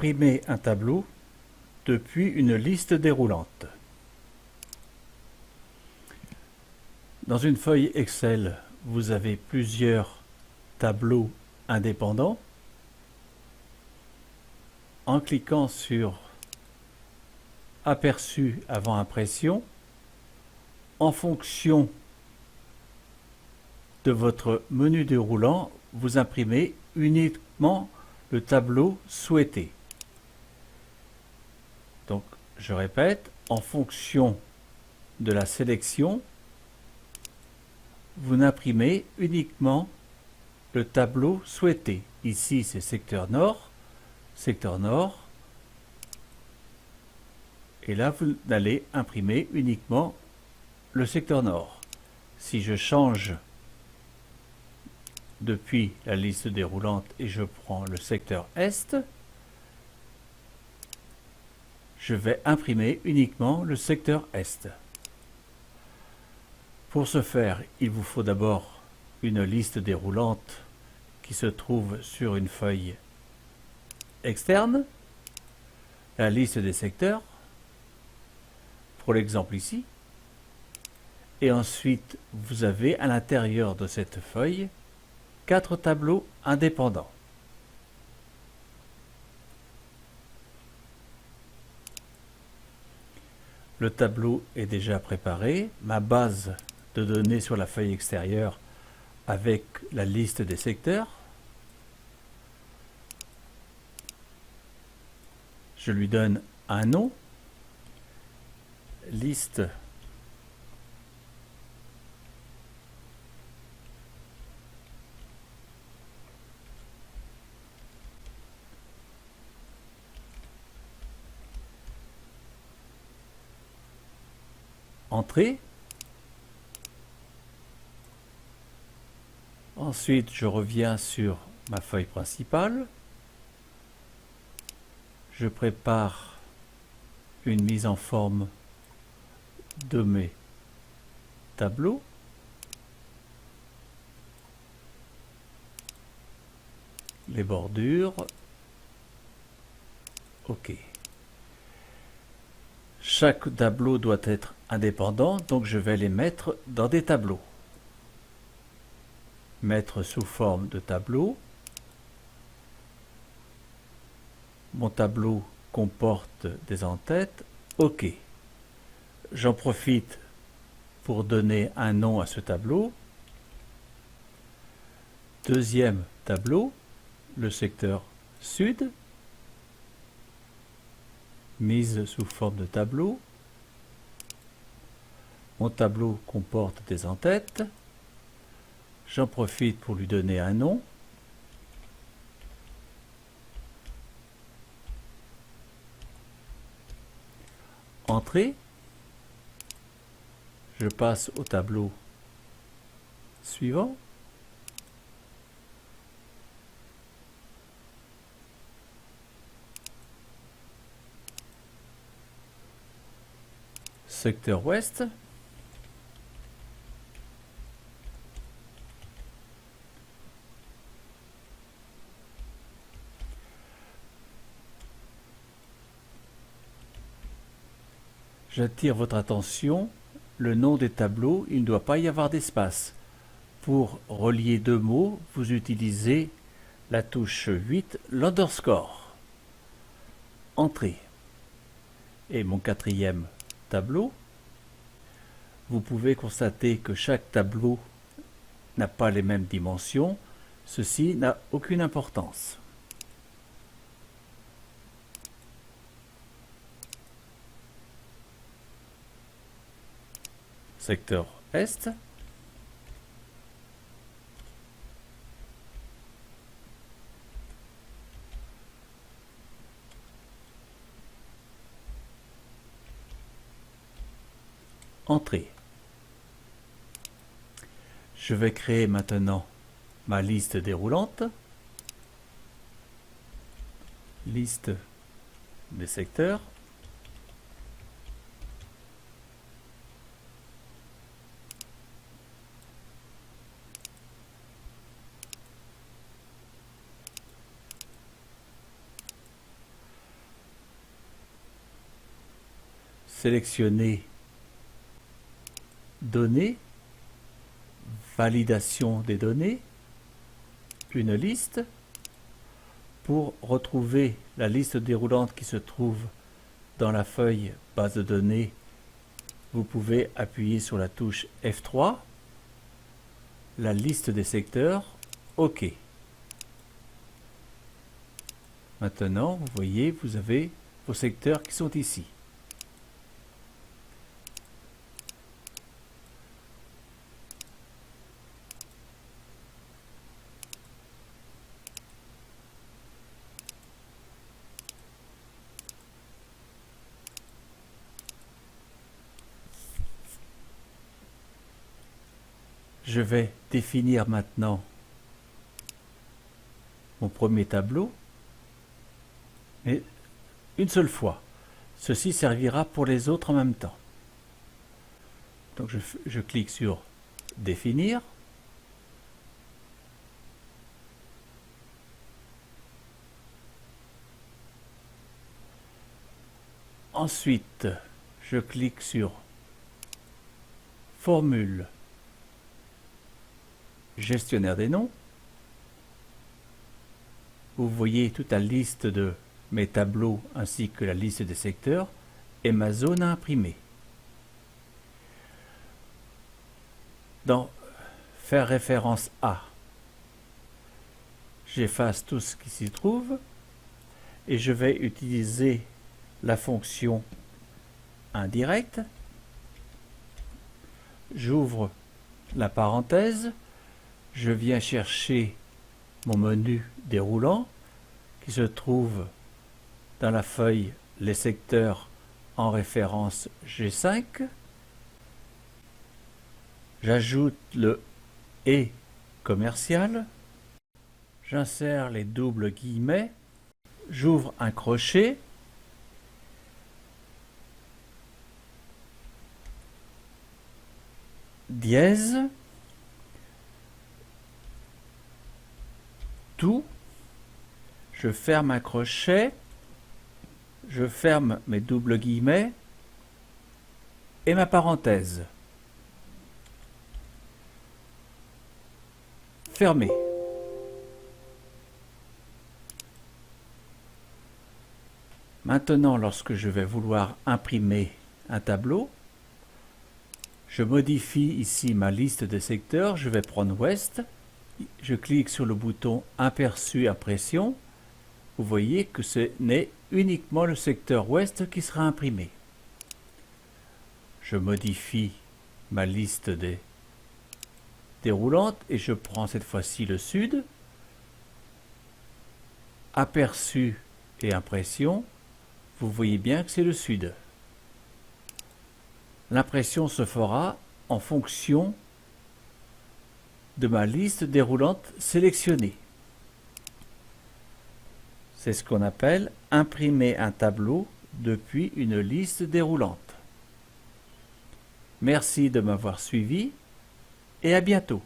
Imprimer un tableau depuis une liste déroulante. Dans une feuille Excel, vous avez plusieurs tableaux indépendants. En cliquant sur Aperçu avant impression, en fonction de votre menu déroulant, vous imprimez uniquement le tableau souhaité. Donc, je répète, en fonction de la sélection, vous n'imprimez uniquement le tableau souhaité. Ici, c'est secteur nord, et là, vous allez imprimer uniquement le secteur nord. Si je change depuis la liste déroulante et je prends le secteur est, je vais imprimer uniquement le secteur est. Pour ce faire, il vous faut d'abord une liste déroulante qui se trouve sur une feuille externe, la liste des secteurs, pour l'exemple ici, et ensuite vous avez à l'intérieur de cette feuille 4 tableaux indépendants. Le tableau est déjà préparé, ma base de données sur la feuille extérieure avec la liste des secteurs. Je lui donne un nom, liste entrée. Ensuite, je reviens sur ma feuille principale. Je prépare une mise en forme de mes tableaux. Les bordures. OK. Chaque tableau doit être indépendant, donc je vais les mettre dans des tableaux. Mettre sous forme de tableau. Mon tableau comporte des en-têtes. OK. J'en profite pour donner un nom à ce tableau. Deuxième tableau, le secteur sud. Mise sous forme de tableau. Mon tableau comporte des en-têtes. J'en profite pour lui donner un nom. Entrée. Je passe au tableau suivant. Secteur ouest. J'attire votre attention, le nom des tableaux, il ne doit pas y avoir d'espace. Pour relier deux mots, vous utilisez la touche 8, l'underscore. Entrée. Et mon quatrième tableau, vous pouvez constater que chaque tableau n'a pas les mêmes dimensions. Ceci n'a aucune importance. Secteur est. Entrée. Je vais créer maintenant ma liste déroulante. Liste des secteurs. sélectionnez Données, validation des données, une liste. Pour retrouver la liste déroulante qui se trouve dans la feuille base de données, vous pouvez appuyer sur la touche F3, la liste des secteurs, OK. Maintenant, vous voyez, vous avez vos secteurs qui sont ici. Je vais définir maintenant mon premier tableau, mais une seule fois. Ceci servira pour les autres en même temps. Donc je clique sur Définir. Ensuite, je clique sur Formule, gestionnaire des noms. Vous voyez toute la liste de mes tableaux ainsi que la liste des secteurs et ma zone à imprimer. Dans Faire référence à, j'efface tout ce qui s'y trouve et je vais utiliser la fonction indirect. J'ouvre la parenthèse, je viens chercher mon menu déroulant qui se trouve dans la feuille les secteurs en référence G5. J'ajoute le et commercial, j'insère les doubles guillemets, j'ouvre un crochet, dièse, tout, je ferme un crochet, je ferme mes doubles guillemets et ma parenthèse. Fermé. Maintenant, lorsque je vais vouloir imprimer un tableau, je modifie ici ma liste de secteurs, je vais prendre Ouest, je clique sur le bouton Aperçu impression, vous voyez que ce n'est uniquement le secteur Ouest qui sera imprimé. Je modifie ma liste des déroulante et je prends cette fois-ci le Sud, Aperçu et impression, vous voyez bien que c'est le Sud. L'impression se fera en fonction de ma liste déroulante sélectionnée. C'est ce qu'on appelle imprimer un tableau depuis une liste déroulante. Merci de m'avoir suivi et à bientôt.